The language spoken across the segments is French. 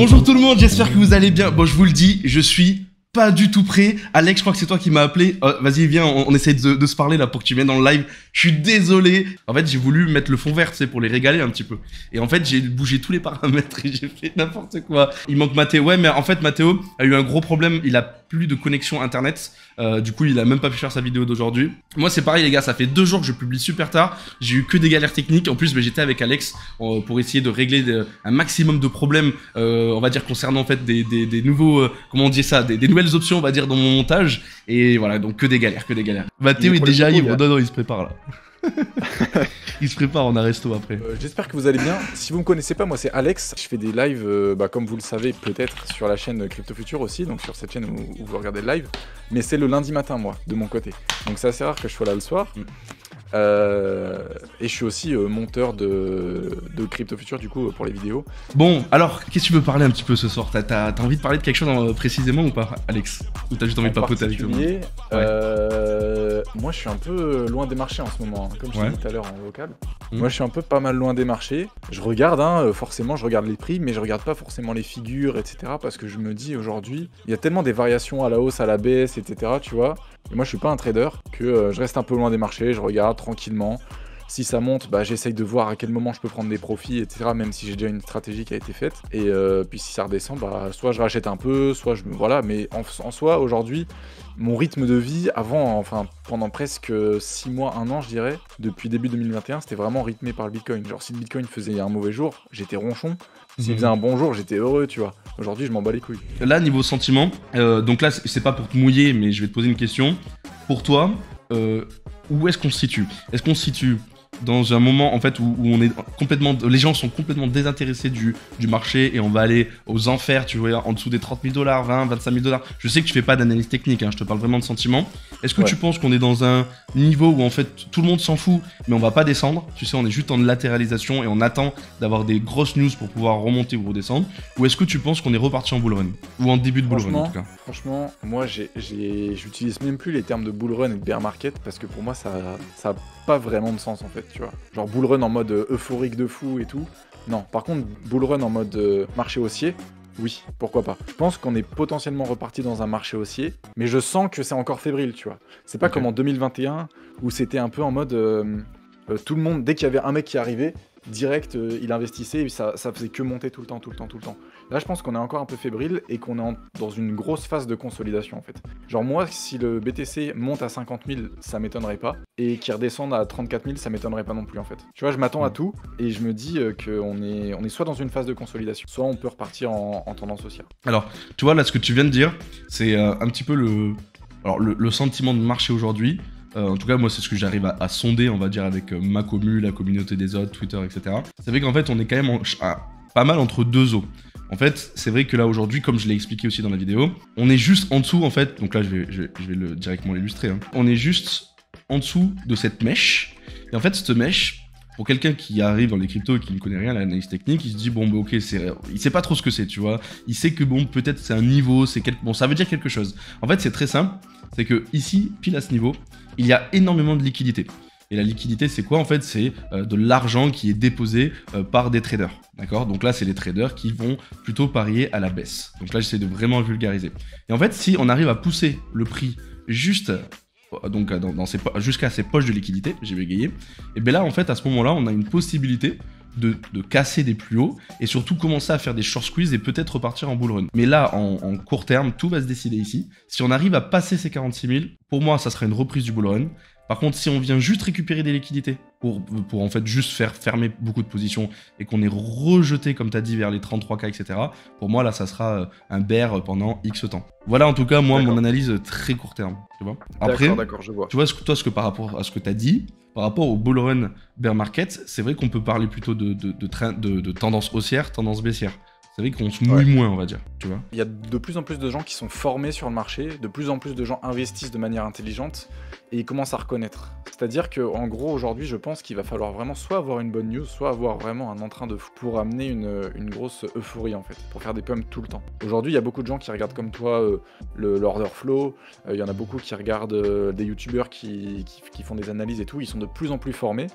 Bonjour tout le monde, j'espère que vous allez bien. Bon, je vous le dis, je suis pas du tout prêt. Alex, je crois que c'est toi qui m'as appelé. Vas-y, viens, on essaie de se parler là pour que tu viennes dans le live. Je suis désolé. En fait, j'ai voulu mettre le fond vert, tu sais, pour les régaler un petit peu. Et en fait, j'ai bougé tous les paramètres et j'ai fait n'importe quoi. Il manque Mathéo. Ouais, mais en fait, Mathéo a eu un gros problème. Il a plus de connexion internet. Du coup, il a même pas pu faire sa vidéo d'aujourd'hui. Moi, c'est pareil, les gars. Ça fait 2 jours que je publie super tard. J'ai eu que des galères techniques. En plus, j'étais avec Alex pour essayer de régler un maximum de problèmes, on va dire, concernant en fait des nouveaux, comment on dit ça, des nouvelles options, on va dire, dans mon montage. Et voilà, donc que des galères, que des galères. Mathéo est déjà ivre. Non, il se prépare là. Il se prépare en resto après. J'espère que vous allez bien. Si vous me connaissez pas, moi c'est Alex. Je fais des lives, comme vous le savez peut-être, sur la chaîne Crypto Future aussi, donc sur cette chaîne où vous regardez le live. Mais c'est le lundi matin, moi, de mon côté. Donc c'est assez rare que je sois là le soir. Et je suis aussi monteur de Crypto Future du coup pour les vidéos. Bon, alors qu'est-ce que tu veux parler un petit peu ce soir? T'as envie de parler de quelque chose précisément ou pas, Alex? Ou t'as juste envie de papoter avec moi? Moi je suis un peu loin des marchés en ce moment, hein, comme je t'ai dit tout à l'heure en vocal. Moi je suis un peu pas mal loin des marchés. Je regarde, forcément je regarde les prix, mais je regarde pas forcément les figures, etc. Parce que je me dis aujourd'hui, il y a tellement des variations à la hausse, à la baisse, etc. Tu vois. Et moi je suis pas un trader, que je reste un peu loin des marchés, je regarde tranquillement. Si ça monte, j'essaye de voir à quel moment je peux prendre des profits, etc. Même si j'ai déjà une stratégie qui a été faite. Et puis si ça redescend, soit je rachète un peu, soit je me... Voilà, mais en soi, aujourd'hui, mon rythme de vie, pendant presque 6 mois, 1 an, je dirais, depuis début 2021, c'était vraiment rythmé par le Bitcoin. Genre si le Bitcoin faisait un mauvais jour, j'étais ronchon. S'il faisait un bon jour, j'étais heureux, tu vois. Aujourd'hui, je m'en bats les couilles. Là, niveau sentiment, donc là, c'est pas pour te mouiller, mais je vais te poser une question. Pour toi, où est-ce qu'on se situe? Est-ce qu'on se situe dans un moment en fait où on est complètement, les gens sont complètement désintéressés du marché et on va aller aux enfers, tu vois, en dessous des 30 000 $, 20, 25 000 $. Je sais que tu fais pas d'analyse technique, je te parle vraiment de sentiment. Est-ce que tu penses qu'on est dans un niveau où en fait tout le monde s'en fout, mais on va pas descendre? Tu sais, on est juste en latéralisation et on attend d'avoir des grosses news pour pouvoir remonter ou redescendre. Ou est-ce que tu penses qu'on est reparti en bull run? Ou en début de bull run en tout cas? Franchement, moi j'utilise même plus les termes de bull run et de bear market parce que pour moi ça a pas vraiment de sens en fait, tu vois. Genre bull run en mode euphorique de fou et tout. Non, par contre bull run en mode marché haussier, oui, pourquoi pas. Je pense qu'on est potentiellement reparti dans un marché haussier, mais je sens que c'est encore fébrile, tu vois. C'est pas comme en 2021 où c'était un peu en mode tout le monde, dès qu'il y avait un mec qui arrivait, direct il investissait et ça faisait que monter tout le temps. Là je pense qu'on est encore un peu fébrile et qu'on est dans une grosse phase de consolidation en fait. Genre moi si le BTC monte à 50 000 ça m'étonnerait pas et qu'il redescende à 34 000 ça m'étonnerait pas non plus en fait. Tu vois, je m'attends à tout et je me dis qu'on est soit dans une phase de consolidation, soit on peut repartir en tendance haussière. Alors tu vois là ce que tu viens de dire c'est un petit peu le sentiment de marché aujourd'hui. En tout cas, moi, c'est ce que j'arrive à sonder, on va dire, avec ma commu, la communauté des autres, Twitter, etc. C'est vrai qu'en fait, on est quand même pas mal entre 2 eaux. En fait, c'est vrai que là, aujourd'hui, comme je l'ai expliqué aussi dans la vidéo, on est juste en dessous, en fait, donc là, je vais directement l'illustrer. On est juste en dessous de cette mèche. Et en fait, cette mèche, pour quelqu'un qui arrive dans les cryptos et qui ne connaît rien à l'analyse technique, il se dit, bon, ok, il sait pas trop ce que c'est, tu vois. Il sait que, bon, peut-être c'est un niveau, bon, ça veut dire quelque chose. En fait, c'est très simple. C'est que ici, pile à ce niveau, il y a énormément de liquidité. Et la liquidité, c'est quoi en fait? C'est de l'argent qui est déposé par des traders. D'accord? Donc là, c'est les traders qui vont plutôt parier à la baisse. Donc là, j'essaie de vraiment vulgariser. Et en fait, si on arrive à pousser le prix juste donc jusqu'à ces poches de liquidité, j'ai bégayé, et bien là, en fait, à ce moment-là, on a une possibilité de casser des plus hauts et surtout commencer à faire des short squeeze et peut-être repartir en bull run. Mais là, en court terme, tout va se décider ici. Si on arrive à passer ces 46 000, pour moi, ça sera une reprise du bull run. Par contre, si on vient juste récupérer des liquidités pour en fait juste faire fermer beaucoup de positions et qu'on est rejeté, comme tu as dit, vers les 33K, etc., pour moi, là, ça sera un bear pendant X temps. Voilà, en tout cas, moi, mon analyse très court terme. Tu vois. Après, d'accord, je vois. Tu vois, toi, par rapport à ce que tu as dit, par rapport au bull run bear market, c'est vrai qu'on peut parler plutôt de tendance haussière, tendance baissière. C'est vrai qu'on se mouille moins, on va dire, tu vois. Il y a de plus en plus de gens qui sont formés sur le marché, de plus en plus de gens investissent de manière intelligente et ils commencent à reconnaître. C'est-à-dire qu'en gros, aujourd'hui, je pense qu'il va falloir vraiment soit avoir une bonne news, soit avoir vraiment un entrain de fou pour amener une grosse euphorie, en fait, pour faire des pumps tout le temps. Aujourd'hui, il y a beaucoup de gens qui regardent comme toi l'order flow, il y en a beaucoup qui regardent des youtubeurs qui font des analyses et tout, ils sont de plus en plus formés,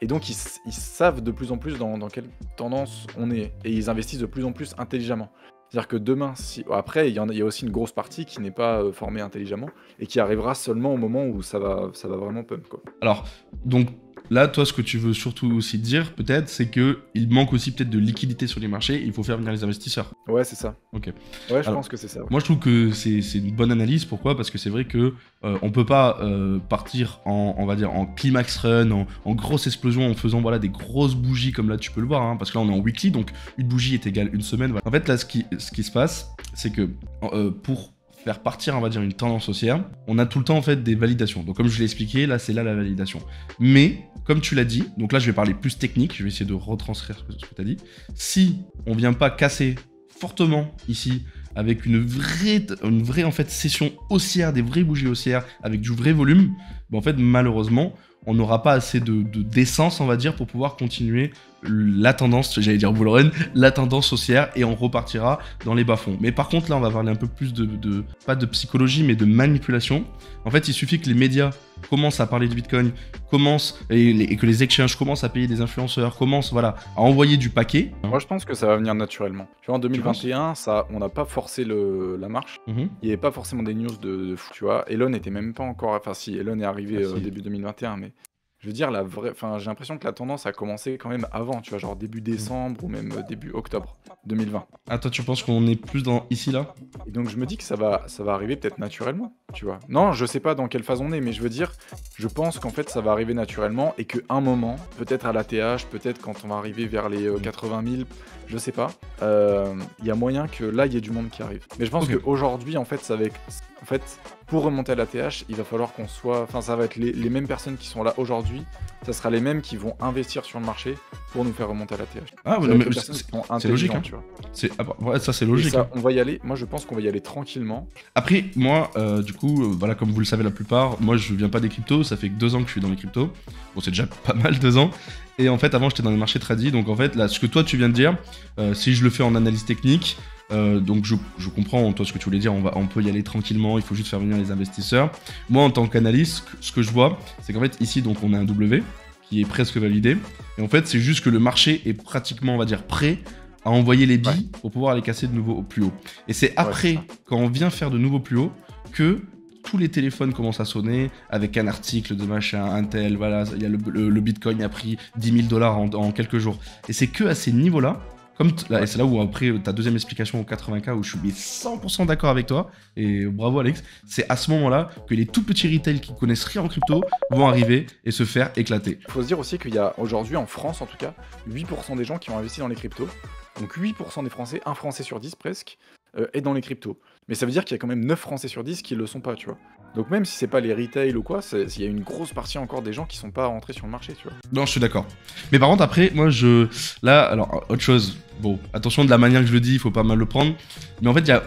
et donc ils savent de plus en plus dans quelle tendance on est, et ils investissent de plus en plus plus intelligemment. C'est-à-dire que demain, après, il y a aussi une grosse partie qui n'est pas formée intelligemment et qui arrivera seulement au moment où ça va vraiment pump, quoi. Alors, donc là, toi, ce que tu veux surtout aussi dire, peut-être, c'est que il manque aussi peut-être de liquidité sur les marchés. Il faut faire venir les investisseurs. Ouais, c'est ça. Ok. Ouais, je pense que c'est ça. Ouais. Moi, je trouve que c'est une bonne analyse. Pourquoi? Parce que c'est vrai que on peut pas partir on va dire, en climax run, en grosse explosion, en faisant voilà des grosses bougies comme là, tu peux le voir. Hein, parce que là, on est en weekly, donc une bougie est égale une semaine. Voilà. En fait, là, ce qui se passe, c'est que pour faire partir, on va dire, une tendance haussière, on a tout le temps en fait des validations. Donc, comme je l'ai expliqué, là, c'est là la validation. Mais comme tu l'as dit, donc là, je vais parler plus technique. Je vais essayer de retranscrire ce que tu as dit. Si on vient pas casser fortement ici avec une vraie en fait session haussière, des vraies bougies haussières avec du vrai volume, ben en fait malheureusement on n'aura pas assez d'essence on va dire pour pouvoir continuer la tendance, j'allais dire bull run, la tendance haussière et on repartira dans les bas-fonds. Mais par contre là on va parler un peu plus pas de psychologie mais de manipulation. En fait il suffit que les médias commencent à parler de Bitcoin, et que les exchanges commencent à payer des influenceurs, commencent voilà, à envoyer du paquet. Moi je pense que ça va venir naturellement. Tu vois en 2021 on n'a pas forcé la marche. Il n'y avait pas forcément des news de fou, tu vois. Elon était même pas encore, enfin si Elon est arrivé début 2021 mais je veux dire, j'ai l'impression que la tendance a commencé quand même avant, tu vois, genre début décembre ou même début octobre 2020. Ah, toi, tu penses qu'on est plus dans ici, là? Et donc, je me dis que ça va arriver peut-être naturellement, tu vois. Non, je sais pas dans quelle phase on est, mais je veux dire, je pense qu'en fait, ça va arriver naturellement et qu'à un moment, peut-être à l'ATH, peut-être quand on va arriver vers les 80 000, je sais pas, il y a moyen que là, il y ait du monde qui arrive. Mais je pense qu'aujourd'hui, en fait, pour remonter à l'ATH, il va falloir qu'on soit... Enfin, ça va être les mêmes personnes qui sont là aujourd'hui, ça sera les mêmes qui vont investir sur le marché pour nous faire remonter à l'ATH. Ah, ouais, mais c'est logique, hein. Tu vois. Ouais, ça, c'est logique. Ça, on va y aller. Moi, je pense qu'on va y aller tranquillement. Après, moi, du coup, voilà, comme vous le savez la plupart, moi, je viens pas des cryptos, ça fait que 2 ans que je suis dans les cryptos. Bon, c'est déjà pas mal, 2 ans. Et en fait, avant, j'étais dans les marchés tradis. Donc, en fait, là, ce que toi, tu viens de dire, si je le fais en analyse technique, donc je comprends toi ce que tu voulais dire, on peut y aller tranquillement, il faut juste faire venir les investisseurs. Moi en tant qu'analyste, ce que je vois, c'est qu'en fait ici donc on a un W qui est presque validé, et en fait c'est juste que le marché est pratiquement on va dire prêt à envoyer les billes pour pouvoir les casser de nouveau au plus haut. Et c'est après, quand on vient faire de nouveau plus haut, que tous les téléphones commencent à sonner avec un article de machin, un tel, voilà, il y a le Bitcoin a pris 10 000 $ en quelques jours. Et c'est que à ces niveaux-là, et c'est là où après ta deuxième explication au 80K où je suis 100% d'accord avec toi, et bravo Alex, c'est à ce moment-là que les tout petits retail qui connaissent rien en crypto vont arriver et se faire éclater. Il faut se dire aussi qu'il y a aujourd'hui en France en tout cas 8% des gens qui ont investi dans les cryptos, donc 8% des Français, 1 Français sur 10 presque, est dans les cryptos. Mais ça veut dire qu'il y a quand même 9 Français sur 10 qui le sont pas, tu vois. Donc même si c'est pas les retail ou quoi, il y a une grosse partie encore des gens qui sont pas rentrés sur le marché, tu vois. Non, je suis d'accord. Mais par contre après, moi alors autre chose, bon, attention de la manière que je le dis, il faut pas mal le prendre. Mais en fait, il y a,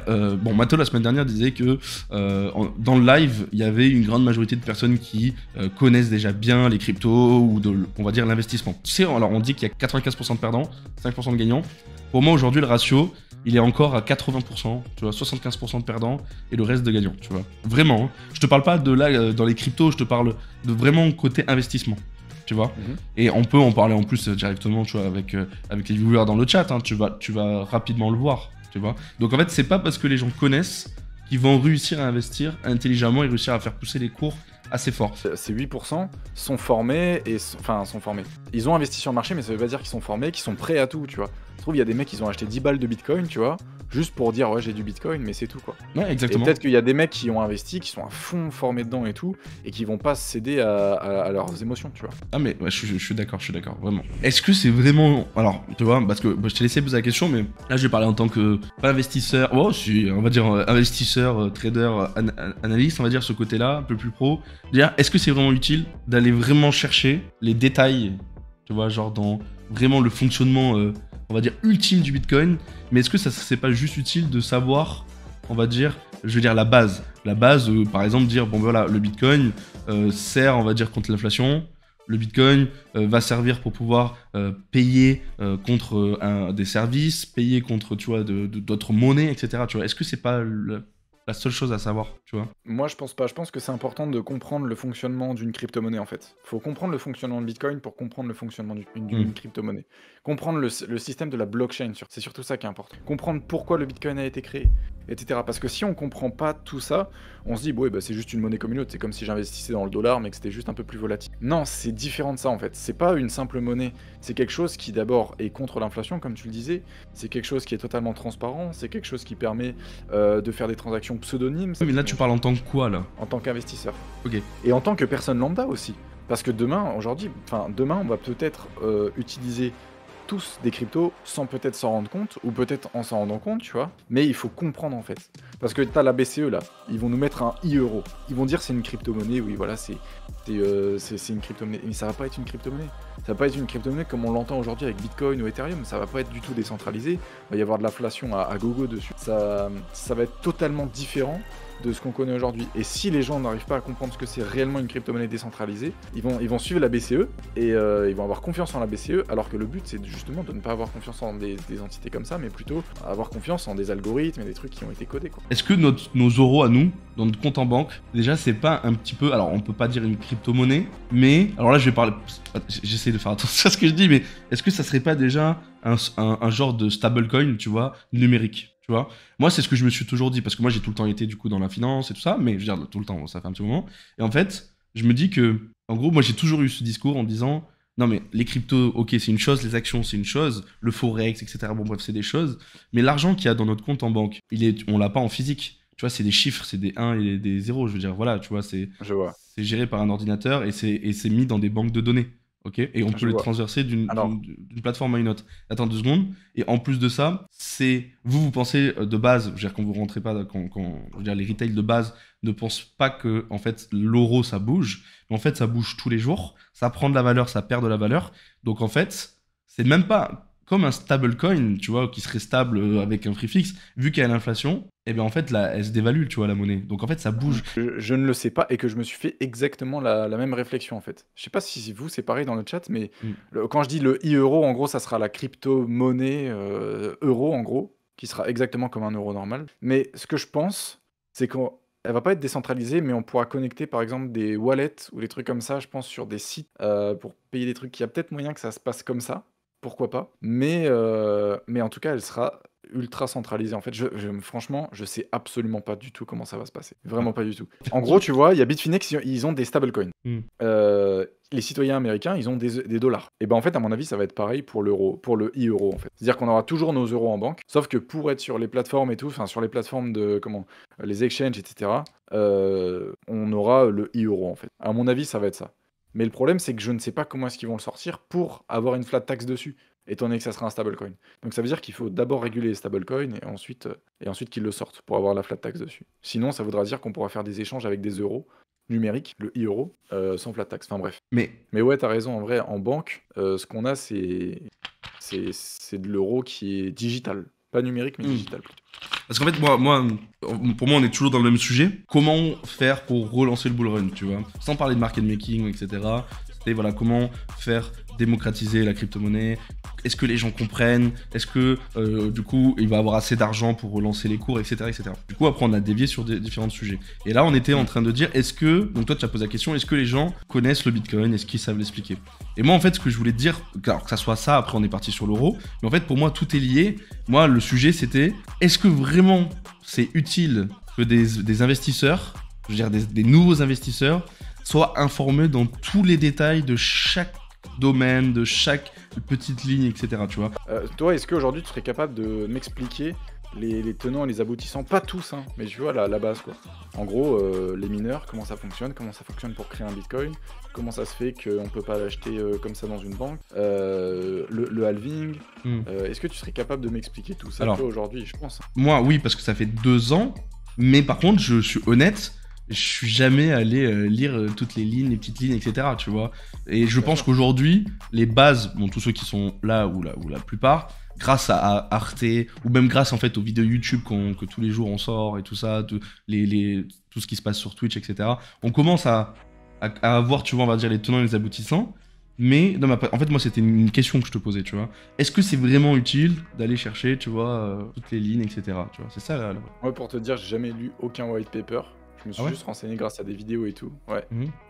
Mathieu la semaine dernière disait que dans le live, il y avait une grande majorité de personnes qui connaissent déjà bien les cryptos ou on va dire l'investissement. Tu sais, alors on dit qu'il y a 95% de perdants, 5% de gagnants. Pour moi aujourd'hui, le ratio, il est encore à 80%, tu vois, 75% de perdants et le reste de gagnants, tu vois. Vraiment, hein. Je te parle pas de là, dans les cryptos, je te parle de vraiment côté investissement, tu vois. Et on peut en parler en plus directement, tu vois, avec les viewers dans le chat, hein, tu vas rapidement le voir, tu vois. Donc en fait, c'est pas parce que les gens connaissent qu'ils vont réussir à investir intelligemment et réussir à faire pousser les cours assez fort. Ces 8% sont formés sont formés. Ils ont investi sur le marché, mais ça veut pas dire qu'ils sont formés, qu'ils sont prêts à tout, tu vois. Je trouve il y a des mecs qui ont acheté 10 balles de Bitcoin, tu vois, juste pour dire ouais j'ai du Bitcoin, mais c'est tout quoi. Ouais, exactement. Et peut-être qu'il y a des mecs qui ont investi, qui sont à fond formés dedans et tout, et qui vont pas céder à leurs émotions, tu vois. Ah mais ouais, je suis d'accord, vraiment. Est-ce que c'est vraiment... Alors, tu vois, parce que je t'ai laissé poser la question, mais là je vais parler en tant que pas investisseur, on va dire investisseur, trader, analyste, on va dire ce côté-là, un peu plus pro. Dire, est-ce que c'est vraiment utile d'aller vraiment chercher les détails, tu vois, genre dans vraiment le fonctionnement... on va dire ultime du Bitcoin, mais est-ce que ça c'est pas juste utile de savoir, on va dire, je veux dire la base, par exemple dire bon voilà le Bitcoin sert on va dire contre l'inflation, le Bitcoin va servir pour pouvoir payer contre des services, payer contre tu vois d'autres monnaies etc. Tu vois, est-ce que c'est pas la seule chose à savoir, tu vois. Moi, je pense pas. Je pense que c'est important de comprendre le fonctionnement d'une crypto-monnaie, en fait. Faut comprendre le fonctionnement de Bitcoin pour comprendre le fonctionnement d'une Hmm. crypto-monnaie. Comprendre le système de la blockchain, c'est surtout ça qui est important. Comprendre pourquoi le Bitcoin a été créé, etc. Parce que si on comprend pas tout ça, on se dit, bon, bah, c'est juste une monnaie comme une autre. C'est comme si j'investissais dans le dollar, mais que c'était juste un peu plus volatile. Non, c'est différent de ça, en fait. C'est pas une simple monnaie. C'est quelque chose qui, d'abord, est contre l'inflation, comme tu le disais. C'est quelque chose qui est totalement transparent. C'est quelque chose qui permet de faire des transactions pseudonymes. Mais là, tu parles en tant que quoi, là? En tant qu'investisseur. Ok. Et en tant que personne lambda aussi. Parce que demain, demain, on va peut-être utiliser tous des cryptos sans peut-être s'en rendre compte, ou peut-être en s'en rendant compte, tu vois. Mais il faut comprendre en fait. Parce que t'as la BCE là, ils vont nous mettre un e-euro. Ils vont dire c'est une crypto-monnaie, oui voilà, c'est une crypto-monnaie. Mais ça va pas être une crypto-monnaie. Ça va pas être une crypto-monnaie comme on l'entend aujourd'hui avec Bitcoin ou Ethereum. Ça va pas être du tout décentralisé. Il va y avoir de l'inflation à gogo dessus. Ça va être totalement différent de ce qu'on connaît aujourd'hui. Et si les gens n'arrivent pas à comprendre ce que c'est réellement une crypto-monnaie décentralisée, ils vont suivre la BCE et ils vont avoir confiance en la BCE, alors que le but c'est justement de ne pas avoir confiance en des entités comme ça, mais plutôt avoir confiance en des algorithmes et des trucs qui ont été codés, quoi. Est-ce que nos euros à nous, dans notre compte en banque, déjà c'est pas un petit peu, alors on peut pas dire une crypto-monnaie, mais, alors là je vais parler, j'essaie de faire attention à ce que je dis, mais est-ce que ça serait pas déjà un genre de stablecoin, tu vois, numérique? Tu vois, moi c'est ce que je me suis toujours dit parce que moi j'ai tout le temps été du coup dans la finance et tout ça, mais je veux dire tout le temps, ça fait un petit moment. Et en fait, je me dis que, en gros, moi j'ai toujours eu ce discours en disant non mais les cryptos, ok c'est une chose, les actions c'est une chose, le forex, etc. Bon bref c'est des choses, mais l'argent qu'il y a dans notre compte en banque, on l'a pas en physique. Tu vois, c'est des chiffres, c'est des 1 et des 0. Je veux dire, voilà, tu vois, Je vois. c'est géré par un ordinateur et c'est mis dans des banques de données. Ok, et on peut Je les vois. transverser Alors, d'une plateforme à une autre. Attends 2 secondes. Et en plus de ça, vous pensez de base, je veux dire, quand vous rentrez pas, je veux dire, les retails de base ne pensent pas que en fait l'euro ça bouge, mais en fait ça bouge tous les jours, ça prend de la valeur, ça perd de la valeur. Donc en fait, c'est même pas comme un stablecoin, tu vois, qui serait stable avec un prix fixe, vu qu'il y a l'inflation, et bien en fait là, elle se dévalue, tu vois, la monnaie. Donc en fait ça bouge. je ne le sais pas et que je me suis fait exactement la même réflexion en fait. Je sais pas si vous c'est pareil dans le chat, mais Mm. quand je dis le e-euro, en gros, ça sera la crypto-monnaie euro en gros, qui sera exactement comme un euro normal. Mais ce que je pense, c'est qu'elle va pas être décentralisée, mais on pourra connecter par exemple des wallets ou des trucs comme ça, je pense, sur des sites pour payer des trucs. Il y a peut-être moyen que ça se passe comme ça, pourquoi pas. Mais en tout cas, elle sera ultra centralisée. En fait, franchement, je sais absolument pas du tout comment ça va se passer. Vraiment pas du tout. En gros, tu vois, il y a Bitfinex, ils ont des stablecoins. Mm. Les citoyens américains, ils ont des dollars. Et ben en fait, à mon avis, ça va être pareil pour l'euro, pour le e-euro en fait. C'est-à-dire qu'on aura toujours nos euros en banque, sauf que pour être sur les plateformes et tout, enfin sur les plateformes de les exchanges, etc., on aura le e-euro en fait. À mon avis, ça va être ça. Mais le problème, c'est que je ne sais pas comment est-ce qu'ils vont le sortir pour avoir une flat tax dessus, étant donné que ça sera un stablecoin. Donc ça veut dire qu'il faut d'abord réguler les stablecoins et ensuite qu'ils le sortent pour avoir la flat tax dessus. Sinon, ça voudra dire qu'on pourra faire des échanges avec des euros numériques, le e-euro, sans flat tax. Enfin bref. Mais ouais, t'as raison, en vrai, en banque, ce qu'on a, c'est de l'euro qui est digital. Pas numérique, mais digital plutôt. Parce qu'en fait, pour moi, on est toujours dans le même sujet. Comment faire pour relancer le bull run, tu vois? Sans parler de market making, etc. C'était voilà, comment faire démocratiser la crypto-monnaie. Est-ce que les gens comprennent? Est-ce que, du coup, il va avoir assez d'argent pour relancer les cours, etc., etc. Du coup, après, on a dévié sur différents sujets. Et là, on était en train de dire, est-ce que, donc toi, tu as posé la question, est-ce que les gens connaissent le Bitcoin? Est-ce qu'ils savent l'expliquer? Et moi, en fait, ce que je voulais te dire, alors que ça soit ça, après, on est parti sur l'euro. Mais en fait, pour moi, tout est lié. Moi, le sujet, c'était, est-ce que vraiment c'est utile que des investisseurs, je veux dire des nouveaux investisseurs, soient informés dans tous les détails de chaque domaine, de chaque petite ligne, etc. Tu vois. Toi, est-ce qu'aujourd'hui tu serais capable de m'expliquer les tenants et les aboutissants? Pas tous, hein, mais tu vois la base quoi. En gros, les mineurs, comment ça fonctionne pour créer un bitcoin, comment ça se fait qu'on peut pas l'acheter comme ça dans une banque, le halving. Est-ce que tu serais capable de m'expliquer tout ça? Alors, toi aujourd'hui, je pense. Moi, oui, parce que ça fait 2 ans, mais par contre, je suis honnête. Je suis jamais allé lire toutes les lignes, les petites lignes, etc. Tu vois. Et je pense qu'aujourd'hui, les bases, bon, tous ceux qui sont là ou la plupart, grâce à Arte ou même grâce en fait aux vidéos YouTube que tous les jours on sort et tout ça, tout ce qui se passe sur Twitch, etc. On commence à avoir, tu vois, on va dire les tenants et les aboutissants. Mais, non, mais en fait, moi, c'était une question que je te posais, tu vois. Est-ce que c'est vraiment utile d'aller chercher, tu vois, toutes les lignes, etc. Tu vois, c'est ça, là. Ouais, pour te dire, j'ai jamais lu aucun white paper. Je me suis juste renseigné grâce à des vidéos et tout. Ouais.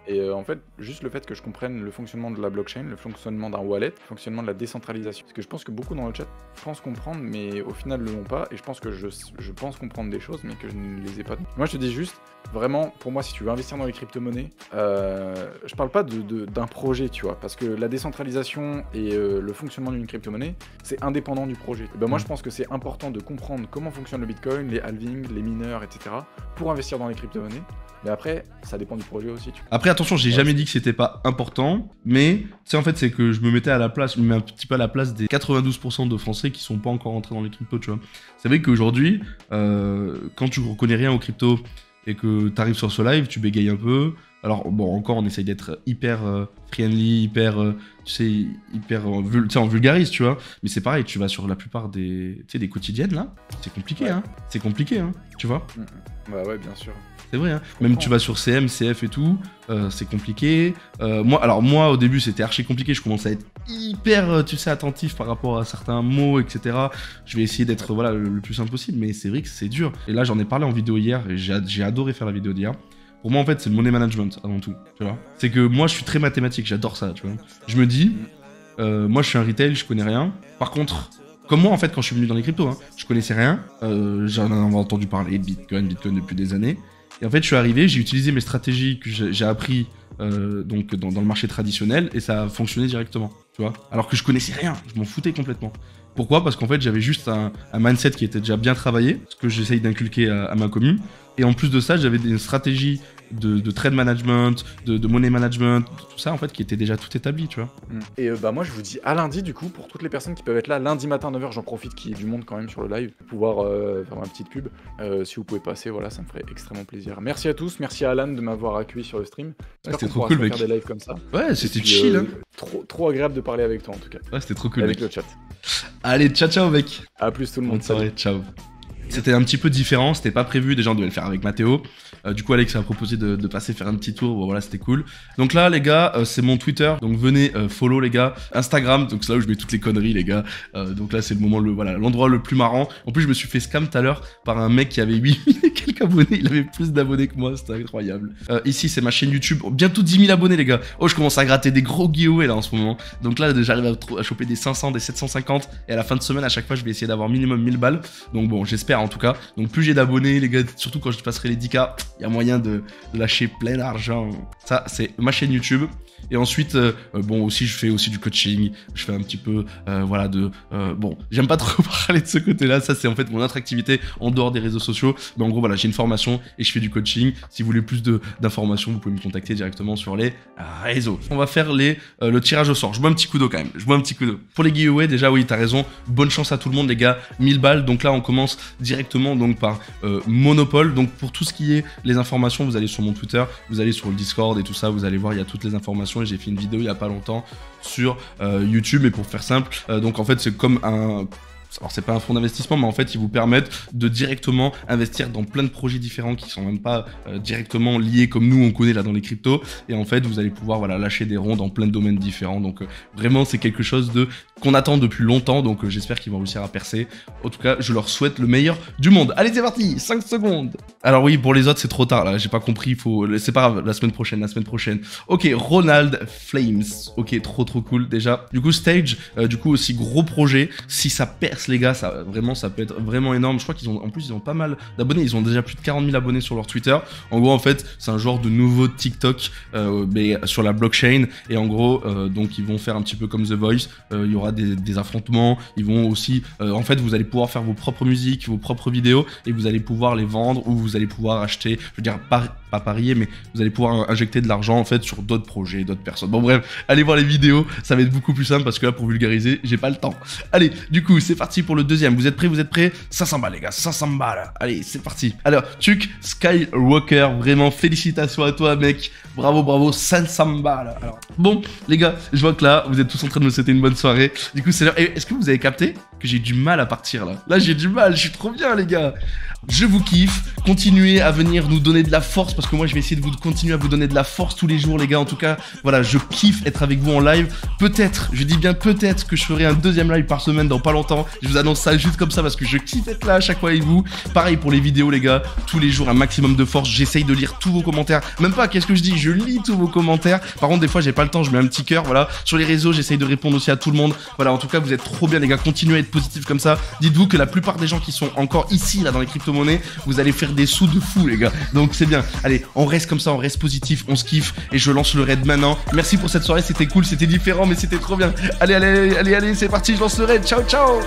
Et en fait, juste le fait que je comprenne le fonctionnement de la blockchain, le fonctionnement d'un wallet, le fonctionnement de la décentralisation. Parce que je pense que beaucoup dans le chat pensent comprendre, mais au final ne l'ont pas. Et je pense que je pense comprendre des choses, mais que je ne les ai pas. Moi, je te dis juste, vraiment, pour moi, si tu veux investir dans les crypto-monnaies, je parle pas d'un projet, tu vois. Parce que la décentralisation et le fonctionnement d'une crypto-monnaie, c'est indépendant du projet. Et ben, moi, je pense que c'est important de comprendre comment fonctionne le Bitcoin, les halvings, les mineurs, etc. pour investir dans les crypto-monnaies. Mais après, ça dépend du projet aussi. Après, attention, j'ai jamais dit que c'était pas important, mais tu sais, en fait, c'est que je me mettais à la place, je me mets un petit peu à la place des 92% de Français qui sont pas encore rentrés dans les cryptos, tu vois. C'est vrai qu'aujourd'hui, quand tu reconnais rien aux cryptos et que tu arrives sur ce live, tu bégayes un peu. Alors, bon, encore, on essaye d'être hyper friendly, hyper, tu sais, hyper, on vulgarise, tu vois. Mais c'est pareil, tu vas sur la plupart des quotidiennes, là, c'est compliqué, hein. C'est compliqué, hein, tu vois. Bah ouais, bien sûr. C'est vrai, hein. Même tu vas sur CM, CF et tout, c'est compliqué. Moi, au début, c'était archi compliqué. Je commençais à être hyper, tu sais, attentif par rapport à certains mots, etc. Je vais essayer d'être voilà, le plus simple possible, mais c'est vrai que c'est dur. Et là, j'en ai parlé en vidéo hier, et j'ai adoré faire la vidéo d'hier. Pour moi, en fait, c'est le money management avant tout, tu vois. C'est que moi, je suis très mathématique, j'adore ça, tu vois. Je me dis, moi, je suis un retail, je connais rien. Par contre, comme moi, en fait, quand je suis venu dans les cryptos, hein, je connaissais rien. J'en avais entendu parler de Bitcoin depuis des années. Et en fait, je suis arrivé, j'ai utilisé mes stratégies que j'ai appris donc dans le marché traditionnel et ça a fonctionné directement, tu vois. Alors que je connaissais rien, je m'en foutais complètement. Pourquoi? Parce qu'en fait, j'avais juste un mindset qui était déjà bien travaillé, ce que j'essaye d'inculquer à ma commune. Et en plus de ça, j'avais une stratégie de trade management, de money management, tout ça en fait qui était déjà tout établi, tu vois. Et bah moi je vous dis à lundi du coup, pour toutes les personnes qui peuvent être là lundi matin 9h, j'en profite qu'il y ait du monde quand même sur le live, pour pouvoir faire ma petite pub. Si vous pouvez passer, voilà, ça me ferait extrêmement plaisir. Merci à tous, merci à Alan de m'avoir accueilli sur le stream. Ouais, c'était trop cool, mec. Faire des lives comme ça. Ouais, c'était chill, hein. Trop agréable de parler avec toi en tout cas. Ouais, c'était trop cool, avec mec. le chat. Allez, ciao mec. À plus tout le monde. Bonne soirée, ciao. C'était un petit peu différent, c'était pas prévu, déjà on devait le faire avec Mathéo. Du coup Alex a proposé de passer faire un petit tour, bon, voilà c'était cool. Donc là les gars, c'est mon Twitter, donc venez follow les gars. Instagram, donc c'est là où je mets toutes les conneries les gars. Donc là c'est le moment, l'endroit le plus marrant. En plus je me suis fait scam tout à l'heure par un mec qui avait 8000 et quelques abonnés, il avait plus d'abonnés que moi, c'était incroyable. Ici c'est ma chaîne YouTube, bientôt 10 000 abonnés les gars. Oh je commence à gratter des gros giveaways là en ce moment. Donc là j'arrive à choper des 500, des 750 et à la fin de semaine à chaque fois je vais essayer d'avoir minimum 1000 balles. Donc bon j'espère en tout cas. Donc plus j'ai d'abonnés les gars, surtout quand je passerai les 10K, il y a moyen de lâcher plein d'argent. Ça c'est ma chaîne YouTube. Et ensuite, bon aussi je fais aussi du coaching, je fais un petit peu, voilà bon, j'aime pas trop parler de ce côté-là, ça c'est en fait mon autre activité en dehors des réseaux sociaux. Mais en gros voilà, j'ai une formation et je fais du coaching. Si vous voulez plus d'informations, vous pouvez me contacter directement sur les réseaux. On va faire le tirage au sort. Je bois un petit coup d'eau quand même, Pour les giveaways, déjà oui, t'as raison, bonne chance à tout le monde les gars, 1000 balles. Donc là on commence directement donc par Monopole. Donc pour tout ce qui est les informations, vous allez sur mon Twitter, vous allez sur le Discord et tout ça, vous allez voir, il y a toutes les informations. Et j'ai fait une vidéo il y a pas longtemps sur YouTube. Et pour faire simple, donc en fait c'est comme un... Alors c'est pas un fonds d'investissement, mais en fait ils vous permettent de directement investir dans plein de projets différents qui sont même pas directement liés comme nous on connaît là dans les cryptos. Et en fait vous allez pouvoir voilà lâcher des ronds dans plein de domaines différents. Donc vraiment c'est quelque chose qu'on attend depuis longtemps. Donc j'espère qu'ils vont réussir à percer. En tout cas je leur souhaite le meilleur du monde. Allez c'est parti, 5 secondes. Alors oui pour les autres c'est trop tard là, j'ai pas compris. C'est pas grave, la semaine prochaine. Ok, Ronald Flames. Ok, trop cool déjà. Du coup Stage, du coup aussi gros projet. Si ça perce les gars, ça peut être vraiment énorme. Je crois qu'ils ont pas mal d'abonnés. Ils ont déjà plus de 40 000 abonnés sur leur Twitter. En gros, en fait, c'est un genre de nouveau TikTok, mais sur la blockchain. Et en gros, donc ils vont faire un petit peu comme The Voice. Il y aura des affrontements. Ils vont aussi, en fait, vous allez pouvoir faire vos propres musiques, vos propres vidéos, et vous allez pouvoir les vendre ou vous allez pouvoir acheter. Je veux dire, pas parier, mais vous allez pouvoir injecter de l'argent en fait sur d'autres projets, d'autres personnes. Bon bref, allez voir les vidéos. Ça va être beaucoup plus simple parce que là, pour vulgariser, j'ai pas le temps. Allez, du coup, c'est parti pour le deuxième. Vous êtes prêts? 500 balles les gars, 500 balles. Allez, c'est parti. Alors, Tuck Skywalker, vraiment félicitations à toi mec. Bravo, 500 balles. Alors, bon, les gars, je vois que là, vous êtes tous en train de me souhaiter une bonne soirée. Du coup, c'est l'heure. Est-ce que vous avez capté que j'ai du mal à partir là. Là, j'ai du mal, je suis trop bien, les gars. Je vous kiffe. Continuez à venir nous donner de la force parce que moi, je vais essayer de continuer à vous donner de la force tous les jours, les gars. En tout cas, voilà, je kiffe être avec vous en live. Peut-être, je dis bien peut-être que je ferai un deuxième live par semaine dans pas longtemps. Je vous annonce ça juste comme ça parce que je kiffe être là à chaque fois avec vous. Pareil pour les vidéos, les gars. Tous les jours, un maximum de force. J'essaye de lire tous vos commentaires. Même pas, qu'est-ce que je dis? Je lis tous vos commentaires. Par contre, des fois, j'ai pas le temps. Je mets un petit cœur, voilà. Sur les réseaux, j'essaye de répondre aussi à tout le monde. Voilà, en tout cas, vous êtes trop bien, les gars. Continuez à être positifs comme ça. Dites-vous que la plupart des gens qui sont encore ici, là, dans les crypto-monnaies, vous allez faire des sous de fou, les gars. Donc, c'est bien. Allez, on reste comme ça, on reste positif, on se kiffe. Et je lance le raid maintenant. Merci pour cette soirée. C'était cool, c'était différent, mais c'était trop bien. Allez, c'est parti, je lance le raid. Ciao, ciao!